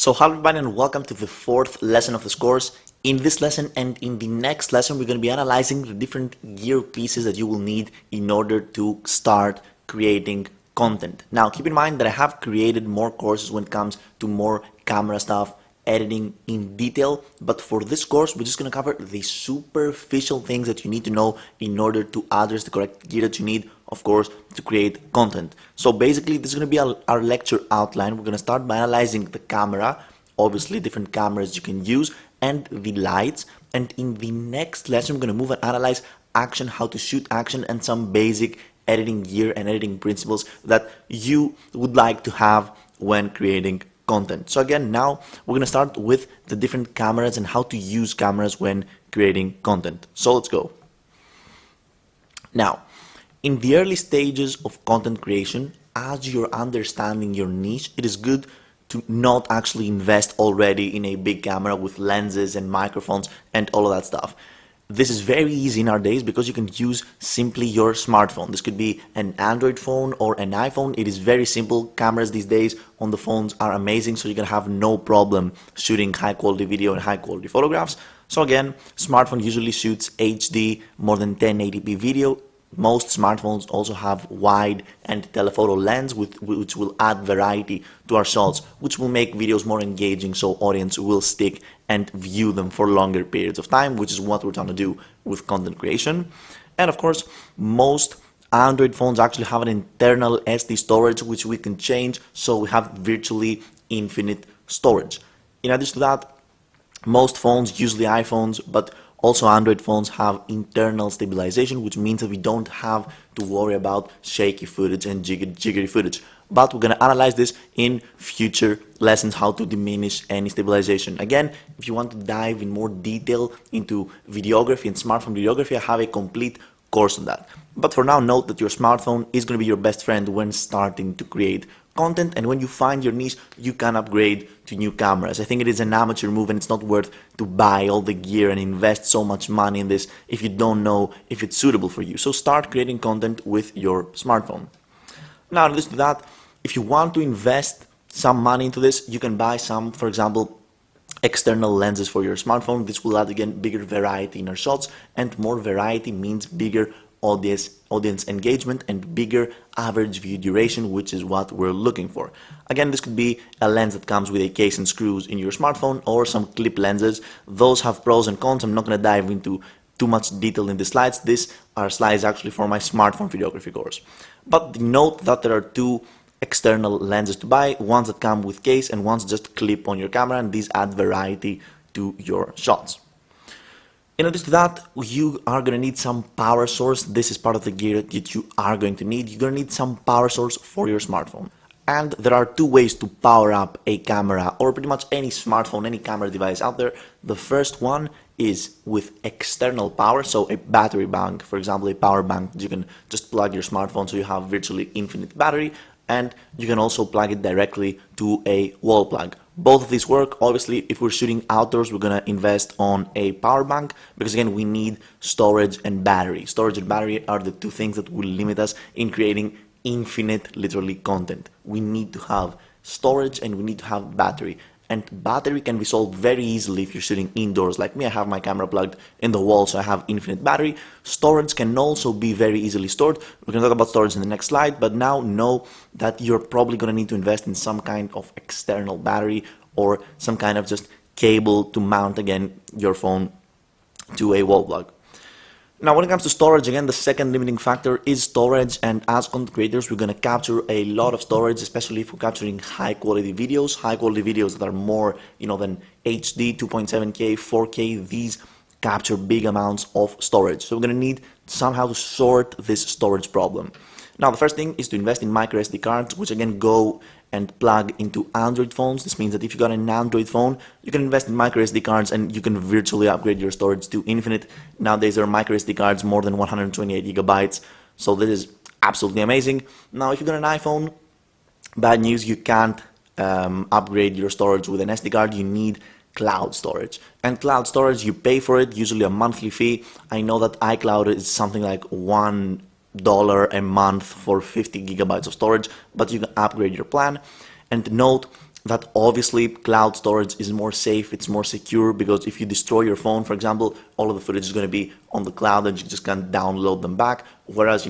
So hello everybody and welcome to the fourth lesson of this course. In this lesson and in the next lesson we're going to be analyzing the different gear pieces that you will need in order to start creating content. Now keep in mind that I have created more courses when it comes to more camera stuff, editing in detail, but for this course we're just going to cover the superficial things that you need to know in order to address the correct gear that you need, of course, to create content. So basically this is going to be our lecture outline. We're going to start by analyzing the camera, obviously different cameras you can use, and the lights, and in the next lesson we're going to move and analyze action, how to shoot action, and some basic editing gear and editing principles that you would like to have when creating content. So again, now we're going to start with the different cameras and how to use cameras when creating content. So let's go. Now, in the early stages of content creation, as you're understanding your niche, it is good to not actually invest already in a big camera with lenses and microphones and all of that stuff. This is very easy nowadays because you can use simply your smartphone. This could be an Android phone or an iPhone. It is very simple. Cameras these days on the phones are amazing, so you can have no problem shooting high quality video and high quality photographs. So again, smartphone usually shoots HD, more than 1080p video. Most smartphones also have wide and telephoto lens which will add variety to our shots, which will make videos more engaging so audience will stick and view them for longer periods of time, which is what we're trying to do with content creation. And of course, most Android phones actually have an internal SD storage which we can change, so we have virtually infinite storage. In addition to that, most phones, usually iPhones, but also Android phones, have internal stabilization, which means that we don't have to worry about shaky footage and jiggery footage. But we're going to analyze this in future lessons, how to diminish any stabilization. Again, if you want to dive in more detail into videography and smartphone videography, I have a complete course on that. But for now, note that your smartphone is going to be your best friend when starting to create content, and when you find your niche, you can upgrade to new cameras. I think it is an amateur move and it's not worth to buy all the gear and invest so much money in this if you don't know if it's suitable for you. So start creating content with your smartphone. Now, in addition to that, if you want to invest some money into this, you can buy some, for example, external lenses for your smartphone. This will add, again, bigger variety in our shots, and more variety means bigger audience engagement and bigger average view duration, which is what we're looking for. Again, this could be a lens that comes with a case and screws in your smartphone, or some clip lenses. Those have pros and cons. I'm not going to dive into too much detail in the slides. These are slides actually for my smartphone videography course. But note that there are two external lenses to buy, ones that come with case and ones just clip on your camera, and these add variety to your shots. In addition to that, you are going to need some power source. This is part of the gear that you are going to need. You're going to need some power source for your smartphone. And there are two ways to power up a camera, or pretty much any smartphone, any camera device out there. The first one is with external power, so a battery bank, for example, a power bank. You can just plug your smartphone so you have virtually infinite battery, and you can also plug it directly to a wall plug. Both of these work. Obviously, if we're shooting outdoors, we're going to invest on a power bank because, again, we need storage and battery. Storage and battery are the two things that will limit us in creating infinite, literally, content. We need to have storage and we need to have battery. And battery can be solved very easily if you're shooting indoors. Like me, I have my camera plugged in the wall, so I have infinite battery. Storage can also be very easily stored. We're going to talk about storage in the next slide, but now know that you're probably going to need to invest in some kind of external battery or some kind of just cable to mount, again, your phone to a wall plug. Now, when it comes to storage, again, the second limiting factor is storage, and as content creators, we're going to capture a lot of storage, especially if we're capturing high-quality videos that are more, than HD, 2.7K, 4K. These capture big amounts of storage. So we're going to need somehow to sort this storage problem. Now, the first thing is to invest in micro SD cards, which again go and plug into Android phones. This means that if you got an Android phone, you can invest in micro SD cards and you can virtually upgrade your storage to infinite. Nowadays, there are micro SD cards more than 128 gigabytes, so this is absolutely amazing. Now, if you got an iPhone, bad news, you can't upgrade your storage with an SD card. You need cloud storage, and cloud storage, you pay for it, usually a monthly fee. I know that iCloud is something like $1 a month for 50 gigabytes of storage, but you can upgrade your plan. And note, that obviously cloud storage is more safe, it's more secure, because if you destroy your phone, for example, all of the footage is going to be on the cloud and you just can't download them back. Whereas,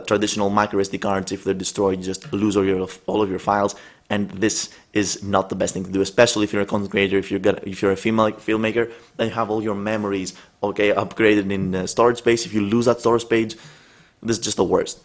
traditional micro SD cards, if they're destroyed, you just lose all of your files. And this is not the best thing to do, especially if you're a content creator, if you're a filmmaker, then you have all your memories, okay, upgraded in storage space. If you lose that storage space, this is just the worst.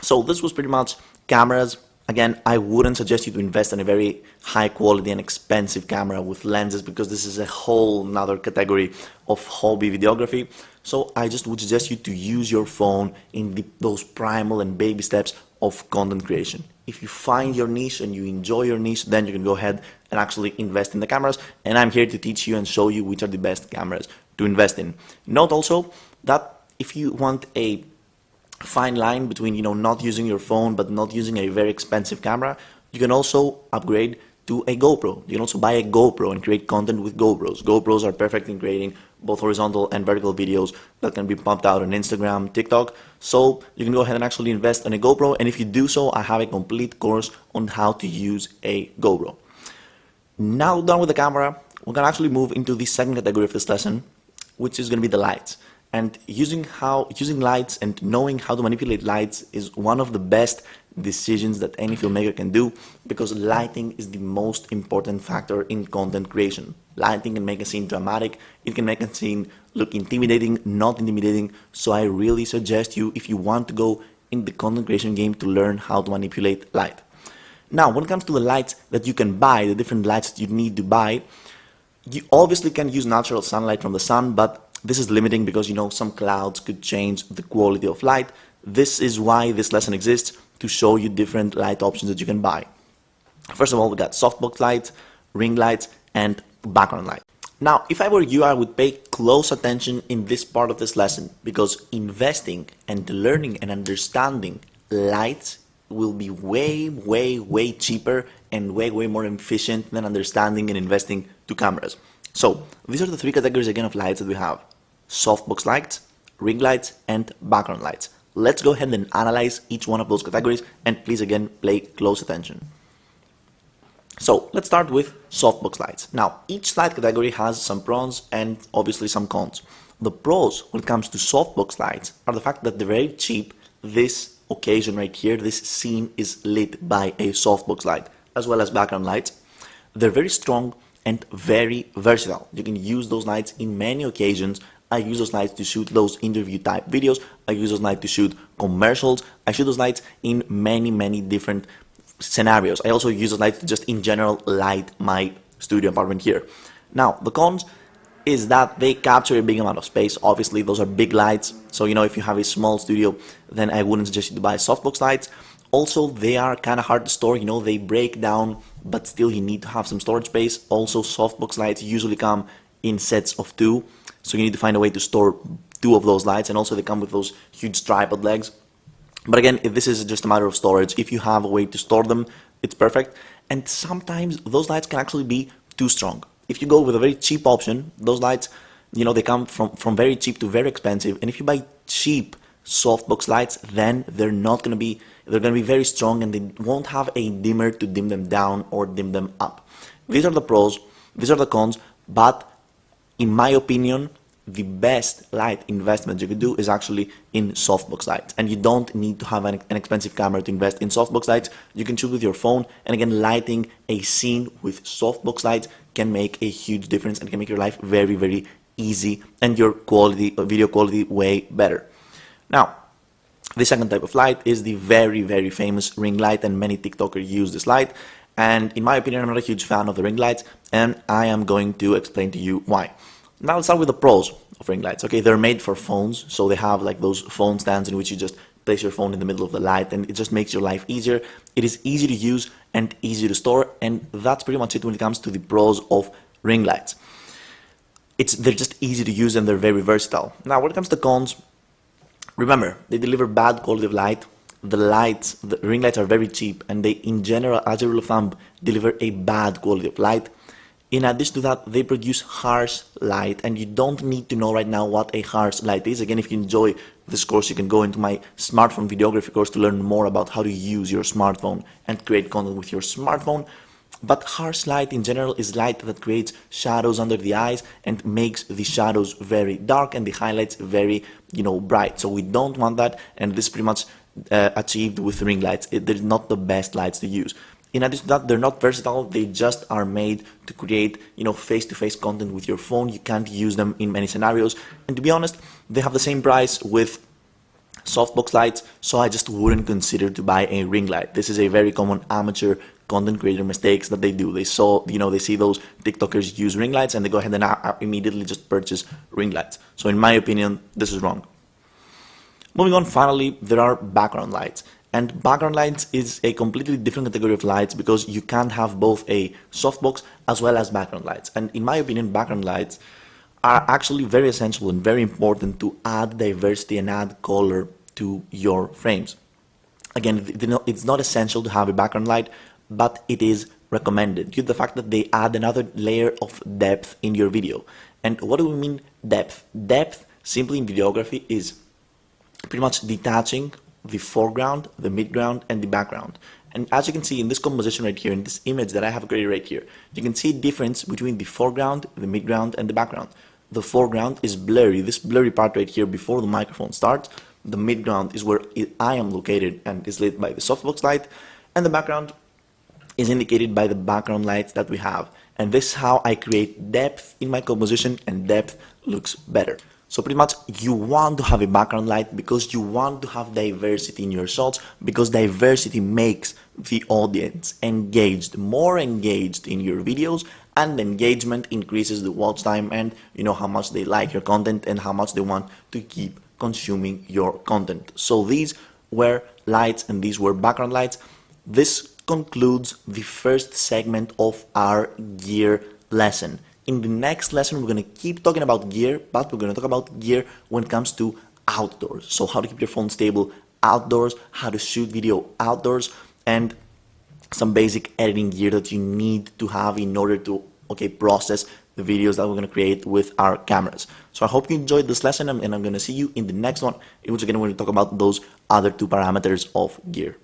So this was pretty much cameras. Again, I wouldn't suggest you to invest in a very high quality and expensive camera with lenses, because this is a whole nother category of hobby videography. So I just would suggest you to use your phone in those primal and baby steps of content creation. If you find your niche and you enjoy your niche, then you can go ahead and actually invest in the cameras. And I'm here to teach you and show you which are the best cameras to invest in. Note also that if you want a fine line between not using your phone but not using a very expensive camera, you can also upgrade to a GoPro. You can also buy a GoPro and create content with GoPros. GoPros are perfect in creating both horizontal and vertical videos that can be pumped out on Instagram, TikTok. So you can go ahead and actually invest in a GoPro, and if you do so, I have a complete course on how to use a GoPro. Now done with the camera, we're gonna actually move into the second category of this lesson, which is gonna be the lights. And using lights and knowing how to manipulate lights is one of the best decisions that any filmmaker can do, because lighting is the most important factor in content creation. Lighting can make a scene dramatic, it can make a scene look intimidating, not intimidating. So I really suggest you, if you want to go in the content creation game, to learn how to manipulate light. Now, when it comes to the lights that you can buy, the different lights that you need to buy, you obviously can use natural sunlight from the sun, but this is limiting because some clouds could change the quality of light. This is why this lesson exists, to show you different light options that you can buy. First of all, we got softbox lights, ring lights, and background light. Now, if I were you, I would pay close attention in this part of this lesson, because investing and learning and understanding lights will be way cheaper and way more efficient than understanding and investing to cameras. So these are the three categories again of lights that we have: softbox lights, ring lights, and background lights. Let's go ahead and analyze each one of those categories, and please again pay close attention. So let's start with softbox lights. Now, each light category has some pros and obviously some cons. The pros when it comes to softbox lights are the fact that they're very cheap. This occasion right here, this scene is lit by a softbox light, as well as background lights. They're very strong and very versatile. You can use those lights in many occasions. I use those lights to shoot those interview type videos. I use those lights to shoot commercials. I shoot those lights in many different scenarios. I also use those lights to just in general light my studio apartment here. Now, the cons is that they capture a big amount of space. Obviously, those are big lights. So, if you have a small studio, then I wouldn't suggest you to buy softbox lights. Also, they are kind of hard to store. They break down, but still you need to have some storage space. Also, softbox lights usually come in sets of 2. So you need to find a way to store 2 of those lights, and also they come with those huge tripod legs. But again, if this is just a matter of storage, if you have a way to store them, it's perfect. And sometimes those lights can actually be too strong. If you go with a very cheap option, those lights, they come from very cheap to very expensive. And if you buy cheap softbox lights, then they're going to be very strong, and they won't have a dimmer to dim them down or dim them up. These are the pros, these are the cons, but in my opinion, the best light investment you could do is actually in softbox lights. And you don't need to have an expensive camera to invest in softbox lights. You can shoot with your phone, and again, lighting a scene with softbox lights can make a huge difference and can make your life very easy, and your video quality way better. Now, the second type of light is the very famous ring light, and many TikTokers use this light. And in my opinion, I'm not a huge fan of the ring lights, and I am going to explain to you why. Now let's start with the pros of ring lights. Okay, they're made for phones, so they have like those phone stands in which you just place your phone in the middle of the light, and it just makes your life easier. It is easy to use and easy to store, and that's pretty much it when it comes to the pros of ring lights. They're just easy to use and they're very versatile. Now, when it comes to cons, remember, they deliver bad quality of light. The ring lights are very cheap, and they, in general, as a rule of thumb, deliver a bad quality of light. In addition to that, they produce harsh light, and you don't need to know right now what a harsh light is. Again, if you enjoy this course, you can go into my smartphone videography course to learn more about how to use your smartphone and create content with your smartphone. But harsh light in general is light that creates shadows under the eyes and makes the shadows very dark and the highlights very, bright. So we don't want that, and this is pretty much achieved with ring lights. They're not the best lights to use. In addition to that, they're not versatile. They just are made to create, face-to-face content with your phone. You can't use them in many scenarios. And to be honest, they have the same price with softbox lights, so I just wouldn't consider to buy a ring light. This is a very common amateur content creator mistakes that they do. They see those TikTokers use ring lights and they go ahead and immediately just purchase ring lights. So in my opinion, this is wrong. Moving on, finally, there are background lights. And background lights is a completely different category of lights because you can't have both a softbox as well as background lights. And in my opinion, background lights are actually very essential and very important to add diversity and add color to your frames. Again, it's not essential to have a background light, but it is recommended due to the fact that they add another layer of depth in your video. And what do we mean depth? Depth, simply in videography, is pretty much detaching the foreground, the midground, and the background. And as you can see in this composition right here, in this image that I have created right here, you can see a difference between the foreground, the midground, and the background. The foreground is blurry, this blurry part right here before the microphone starts. The midground is where I am located and is lit by the softbox light, and the background is indicated by the background lights that we have. And this is how I create depth in my composition, and depth looks better. So pretty much you want to have a background light because you want to have diversity in your shots, because diversity makes the audience engaged, more engaged in your videos, and engagement increases the watch time and how much they like your content and how much they want to keep consuming your content. So these were lights and these were background lights. This concludes the first segment of our gear lesson. In the next lesson, we're going to keep talking about gear, but we're going to talk about gear when it comes to outdoors. So how to keep your phone stable outdoors, how to shoot video outdoors, and some basic editing gear that you need to have in order to process the videos that we're going to create with our cameras. So I hope you enjoyed this lesson, and I'm going to see you in the next one, in which again we're going to talk about those other two parameters of gear.